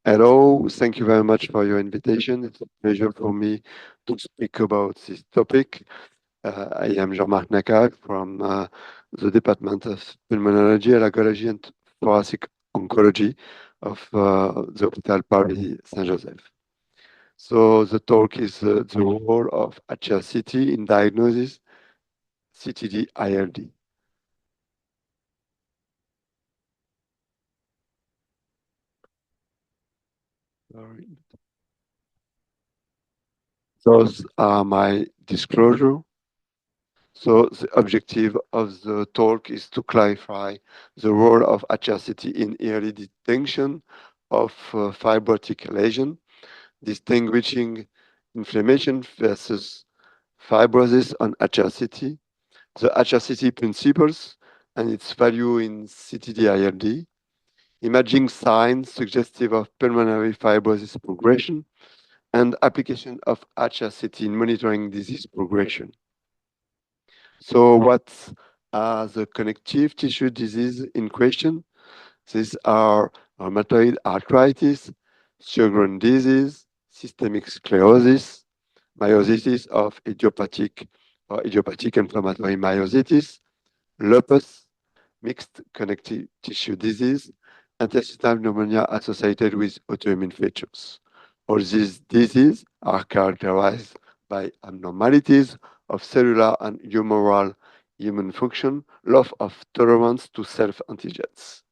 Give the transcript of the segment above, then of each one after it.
Hello, thank you very much for your invitation. It's a pleasure for me to speak about this topic. I am Jean-Marc Nacag from the Department of Pulmonology, Allergology and Thoracic Oncology of the Hôpital Paris Saint-Joseph. So the talk is the role of HRCT in diagnosis CTD-ILD. Sorry. Those are my disclosure. So the objective of the talk is to clarify the role of HRCT in early detection of fibrotic lesion, distinguishing inflammation versus fibrosis on HRCT, the HRCT principles and its value in CTD-ILD, imaging signs suggestive of pulmonary fibrosis progression, and application of HRCT in monitoring disease progression. So what are the connective tissue disease in question? These are rheumatoid arthritis, Sjogren disease, systemic sclerosis, myositis of idiopathic or idiopathic inflammatory myositis, lupus, mixed connective tissue disease, intestinal pneumonia associated with autoimmune features. All these diseases are characterized by abnormalities of cellular and humoral immune function, loss of tolerance to self-antigens.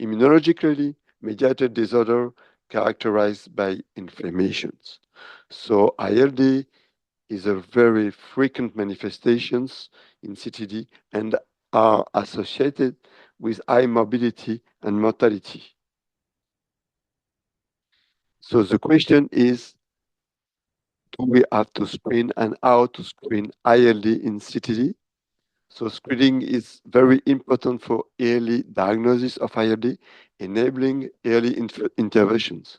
Immunologically mediated disorder characterized by inflammations. So ILD is a very frequent manifestations in CTD and are associated with high morbidity and mortality. So the question is, do we have to screen and how to screen ILD in CTD? So screening is very important for early diagnosis of ILD, enabling early interventions.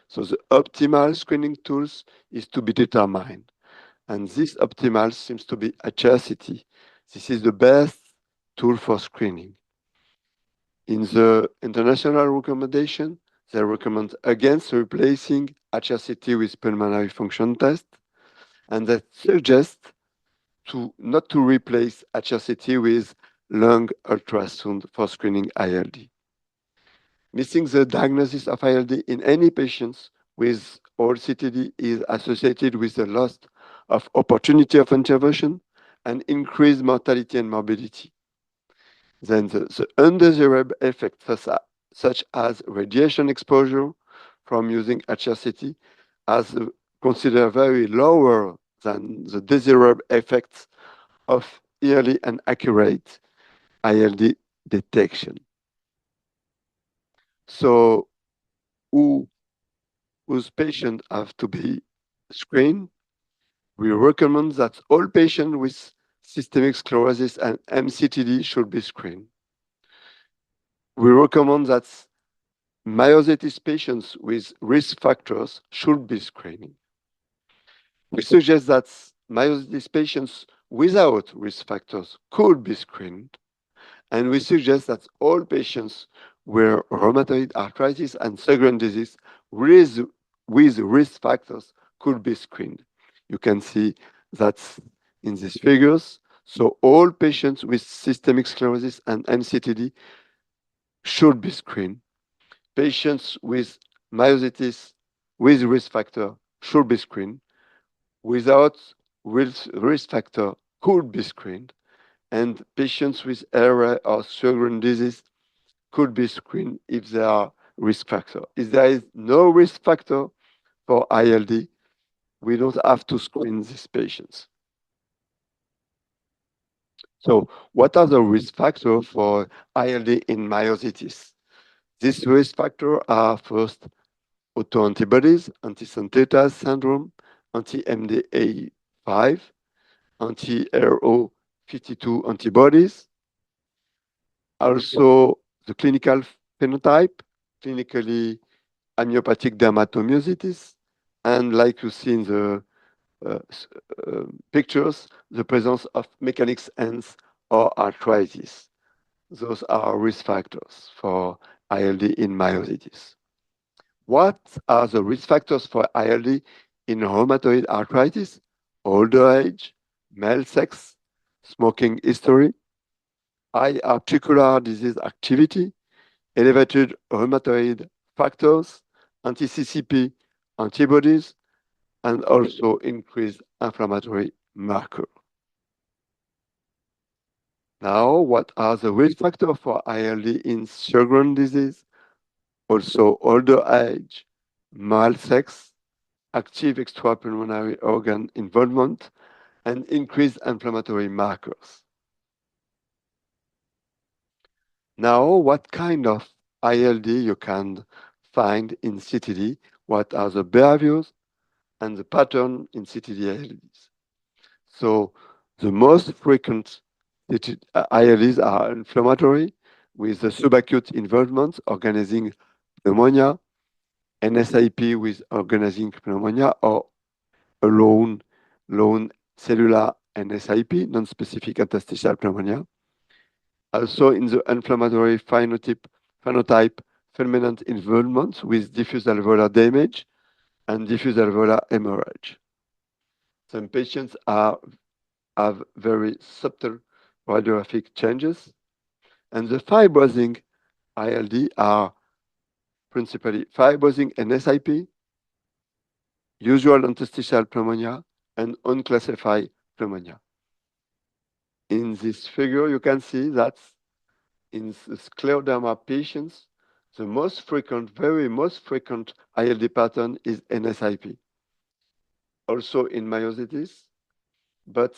So the optimal screening tools is to be determined. And this optimal seems to be HRCT. This is the best tool for screening. In the international recommendation, they recommend against replacing HRCT with pulmonary function test, and that suggest not to replace HRCT with lung ultrasound for screening ILD. Missing the diagnosis of ILD in any patients with old CTD is associated with the loss of opportunity of intervention and increased mortality and morbidity. Then the undesirable effects such as radiation exposure from using HRCT as considered very lower than the desirable effects of early and accurate ILD detection. So whose patients have to be screened? We recommend that all patients with systemic sclerosis and MCTD should be screened. We recommend that myositis patients with risk factors should be screened. We suggest that myositis patients without risk factors could be screened. And we suggest that all patients with rheumatoid arthritis and Sjogren disease with risk factors could be screened. You can see that in these figures. So all patients with systemic sclerosis and MCTD should be screened. Patients with myositis with risk factor should be screened. Without risk factor could be screened. And patients with RA or Sjogren disease could be screened if there are risk factor. If there is no risk factor for ILD, we don't have to screen these patients. So what are the risk factors for ILD in myositis? These risk factors are first autoantibodies, anti-synthetase syndrome, anti-MDA5, anti-RO52 antibodies. Also, the clinical phenotype, clinically amyopathic dermatomyositis, and like you see in the uh, pictures, the presence of mechanics ends or arthritis. Those are risk factors for ILD in myositis. What are the risk factors for ILD in rheumatoid arthritis? Older age, male sex, smoking history, high articular disease activity, elevated rheumatoid factors, anti-CCP antibodies, and also increased inflammatory marker. Now, what are the risk factors for ILD in Sjogren disease? Also, older age, male sex, active extrapulmonary organ involvement, and increased inflammatory markers. Now, what kind of ILD you can find in CTD? What are the behaviors and the pattern in CTD-ILDs? So the most frequent ILDs are inflammatory with the subacute involvement organizing pneumonia, NSIP with organizing pneumonia, or alone lone cellular NSIP, non-specific interstitial pneumonia. Also in the inflammatory phenotype, fulminant involvement with diffuse alveolar damage and diffuse alveolar hemorrhage. Some patients have very subtle radiographic changes, and the fibrosing ILD are principally fibrosing NSIP, usual interstitial pneumonia, and unclassified pneumonia. In this figure, you can see that in the scleroderma patients, the most frequent, very most frequent ILD pattern is NSIP. Also in myositis, but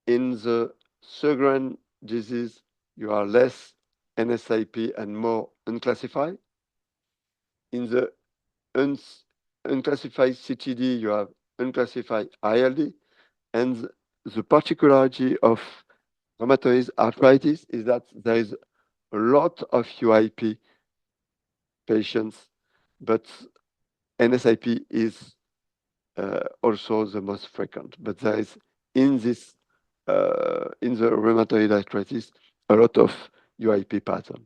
in the Sjogren disease, you are less NSIP and more unclassified. In the unclassified CTD, you have unclassified ILD, and the particularity of rheumatoid arthritis is that there is a lot of UIP patients, but NSIP is also the most frequent. But there is in this in the rheumatoid arthritis a lot of UIP pattern.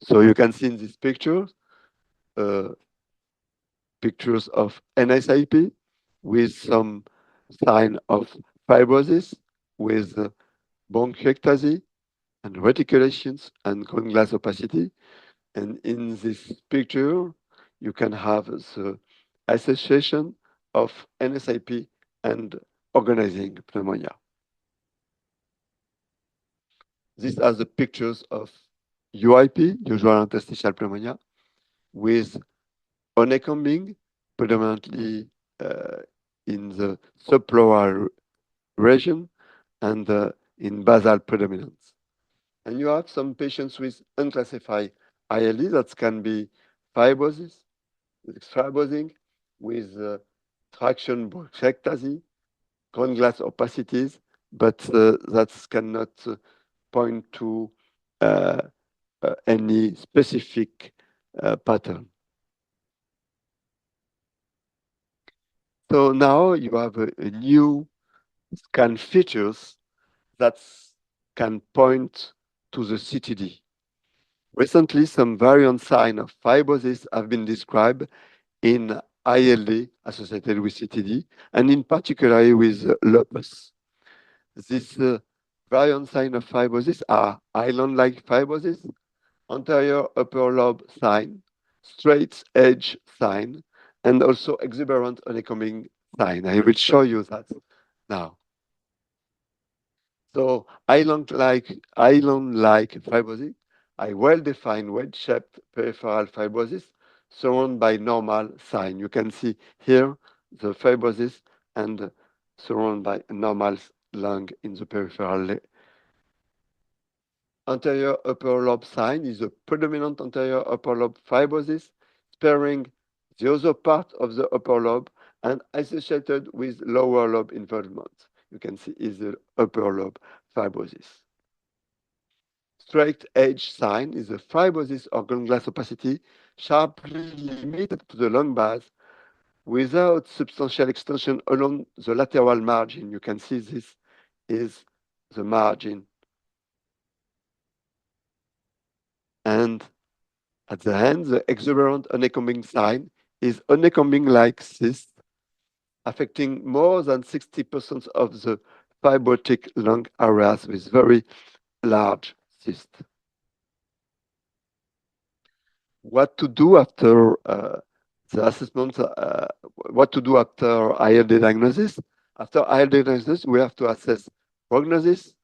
So you can see in this picture pictures of NSIP with some sign of fibrosis, with bronchiectasis and reticulations and ground glass opacity. And in this picture, you can have the association of NSIP and organizing pneumonia. These are the pictures of UIP, usual interstitial pneumonia, with honeycombing, predominantly in the subpleural region and in basal predominance. And you have some patients with unclassified ILD that can be fibrosis, fibrosing with traction bronchiectasis, ground glass opacities, but that cannot point to any specific pattern. So now you have a new scan features that can point to the CTD. Recently, some variant signs of fibrosis have been described in ILD associated with CTD, and in particular with lupus. These variant signs of fibrosis are island-like fibrosis, anterior upper lobe sign, straight edge sign, and also exuberant honeycombing sign. I will show you that now. So island-like fibrosis, a well-defined wedge-shaped peripheral fibrosis surrounded by normal sign. You can see here the fibrosis and surrounded by a normal lung in the peripheral. Anterior upper lobe sign is a predominant anterior upper lobe fibrosis, sparing the other part of the upper lobe and associated with lower lobe involvement. You can see is the upper lobe fibrosis. Straight edge sign is a fibrosis or ground glass opacity sharply limited to the lung base without substantial extension along the lateral margin. You can see this is the margin. And At the end, the exuberant honeycombing sign is honeycombing-like cyst, affecting more than 60% of the fibrotic lung areas with very large cysts. What to do after the assessment, what to do after ILD diagnosis? After ILD diagnosis, we have to assess prognosis,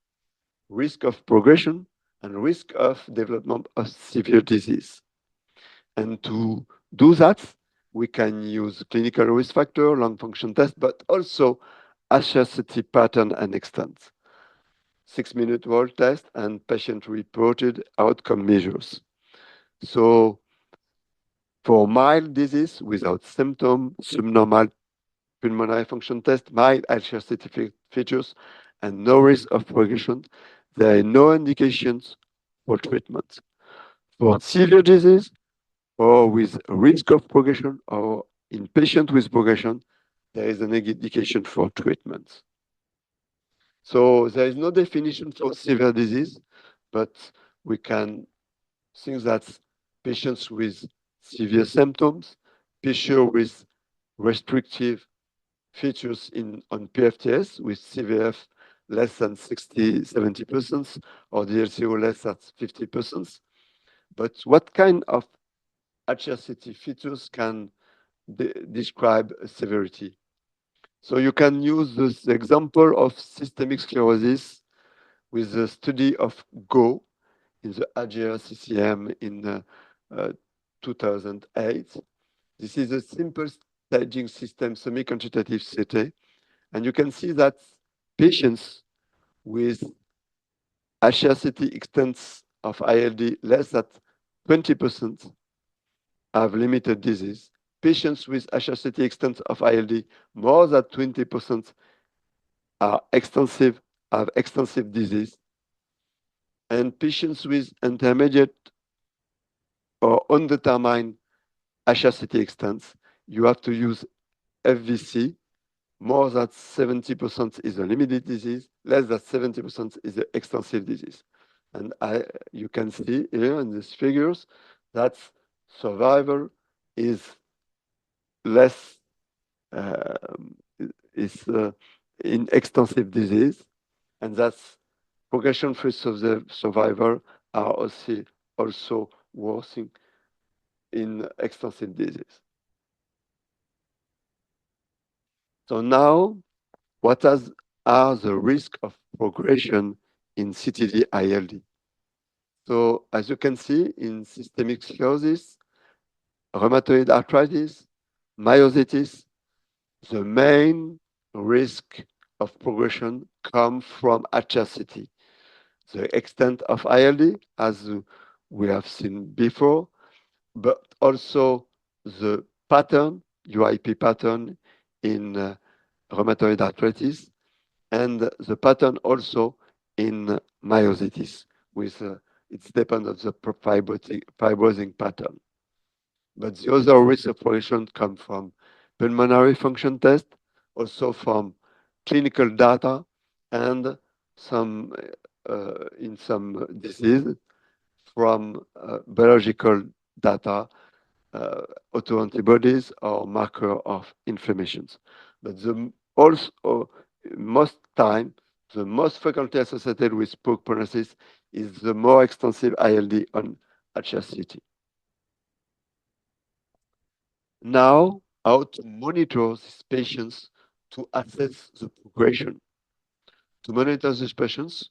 risk of progression, and risk of development of severe disease. And to do that, we can use clinical risk factor, lung function test, but also HRCT pattern and extent, 6-minute walk test, and patient-reported outcome measures. So for mild disease without symptom, subnormal pulmonary function test, mild HRCT features, and no risk of progression, there are no indications for treatment. For severe disease, or with risk of progression, or in patient with progression, there is an indication for treatment. So there is no definition for severe disease, but we can think that patients with severe symptoms, patients with restrictive features on PFTS with CVF less than 60, 70%, or DLCO less than 50%. But what kind of HRCT features can describe severity? So you can use this example of systemic sclerosis with the study of GO in the AGR CCM in 2008. This is a simple staging system, semi-quantitative CT, and you can see that patients with HRCT extents of ILD less than 20% have limited disease. Patients with HRCT extent of ILD more than 20% have extensive disease. And patients with intermediate or undetermined HRCT extents, you have to use FVC. More than 70% is a limited disease, less than 70% is an extensive disease. And you can see here in these figures that survival is less in extensive disease, and that's progression-free survival are also worsening in extensive disease. So now, what are the risks of progression in CTD-ILD? So as you can see, in systemic sclerosis, rheumatoid arthritis, myositis, the main risk of progression come from HRCT. The extent of ILD, as we have seen before, but also the pattern, UIP pattern in rheumatoid arthritis, and the pattern also in myositis, with it's depend on the fibrosing pattern. But the other risk of progression come from pulmonary function test, also from clinical data, and some in some disease from biological data, autoantibodies or marker of inflammations. But most time, the most frequently associated with poor prognosis is the more extensive ILD on HRCT. Now, how to monitor these patients to assess the progression. To monitor these patients,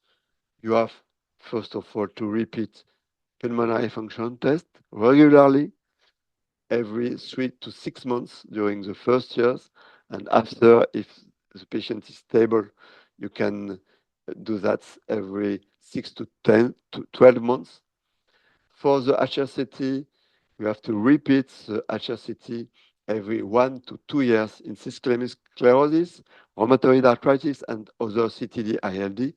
you have, first of all, to repeat pulmonary function test regularly every 3 to 6 months during the first years. And after, if the patient is stable, you can do that every 6 to 10 to 12 months. For the HRCT, you have to repeat the HRCT every 1 to 2 years in systemic sclerosis, rheumatoid arthritis, and other CTD-ILD.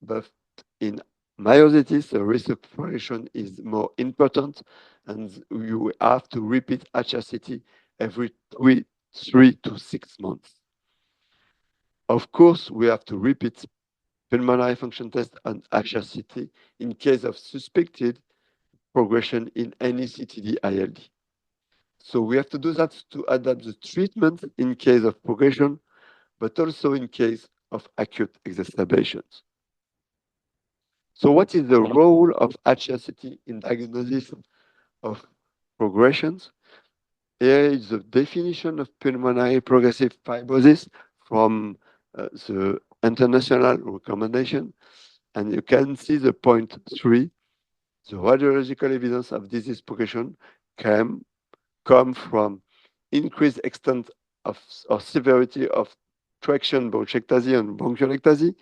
But in myositis, the risk of progression is more important, and you have to repeat HRCT every 3 to 6 months. Of course, we have to repeat pulmonary function test and HRCT in case of suspected progression in any CTD-ILD. So we have to do that to adapt the treatment in case of progression, but also in case of acute exacerbations. So what is the role of HRCT in diagnosis of progressions? Here is the definition of pulmonary progressive fibrosis from the international recommendation. And you can see the point 3, the radiological evidence of disease progression come from increased extent of or severity of traction bronchiectasis and bronchiectasis,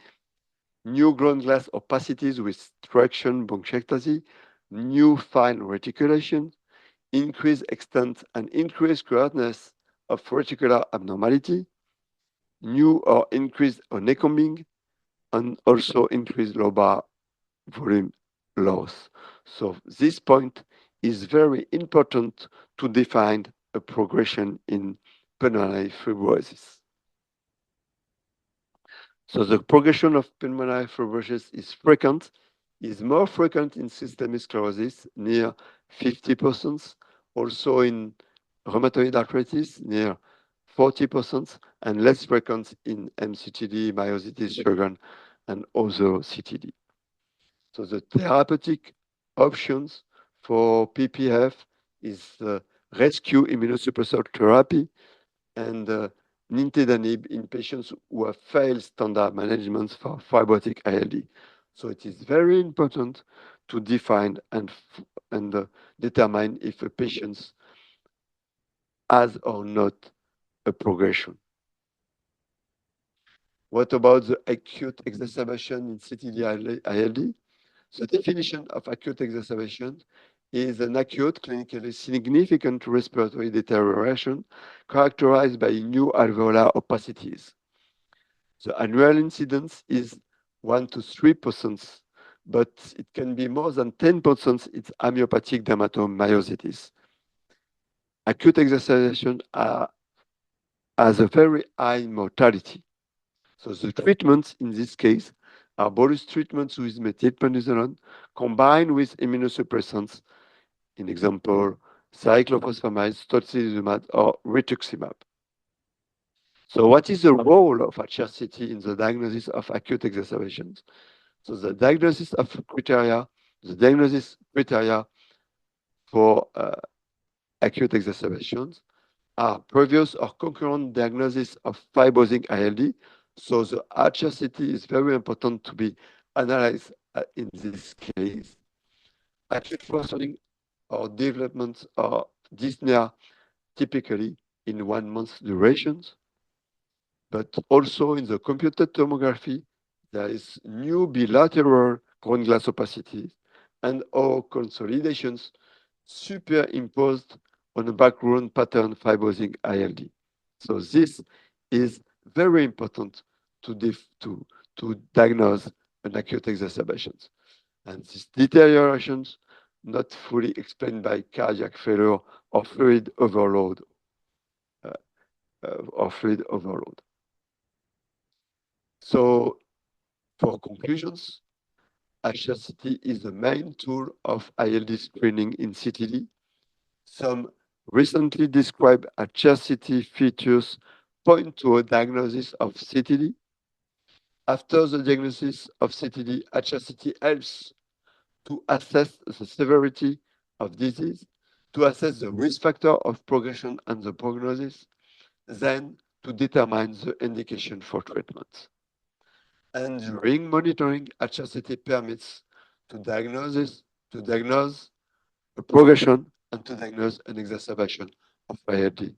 new ground glass opacities with traction bronchiectasis, new fine reticulation, increased extent and increased clearness of reticular abnormality, new or increased honeycombing, and also increased lobar volume loss. So this point is very important to define a progression in pulmonary fibrosis. So the progression of pulmonary fibrosis is more frequent in systemic sclerosis, near 50%, also in rheumatoid arthritis, near 40%, and less frequent in MCTD, myositis, Sjogren, and other CTD. So the therapeutic options for PPF is rescue immunosuppressor therapy and nintedanib in patients who have failed standard management for fibrotic ILD. So it is very important to define and determine if a patient has or not a progression. What about the acute exacerbation in CTD-ILD? The definition of acute exacerbation is an acute, clinically significant respiratory deterioration characterized by new alveolar opacities. The annual incidence is 1 to 3%, but it can be more than 10% in amyopathic dermatomyositis. Acute exacerbation has a very high mortality. So the treatments in this case are bolus treatments with methylprednisolone combined with immunosuppressants, in example, cyclophosphamide, tocilizumab, or rituximab. So what is the role of HRCT in the diagnosis of acute exacerbations? So the diagnosis criteria for acute exacerbations are previous or concurrent diagnosis of fibrosing ILD. So the HRCT is very important to be analyzed in this case. Acute worsening or development of dyspnea typically in 1 month durations, but also in the computed tomography, there is new bilateral ground glass opacities and or consolidations superimposed on a background pattern fibrosing ILD. So this is very important to diagnose an acute exacerbations. And these deteriorations not fully explained by cardiac failure or fluid overload. So for conclusions, HRCT is the main tool of ILD screening in CTD. Some recently described HRCT features point to a diagnosis of CTD. After the diagnosis of CTD, HRCT helps to assess the severity of disease, to assess the risk factor of progression and the prognosis, then to determine the indication for treatment. And during monitoring, HRCT permits to diagnose a progression and to diagnose an exacerbation of ILD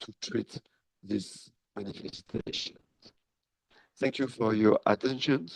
to treat this manifestation. Thank you for your attention.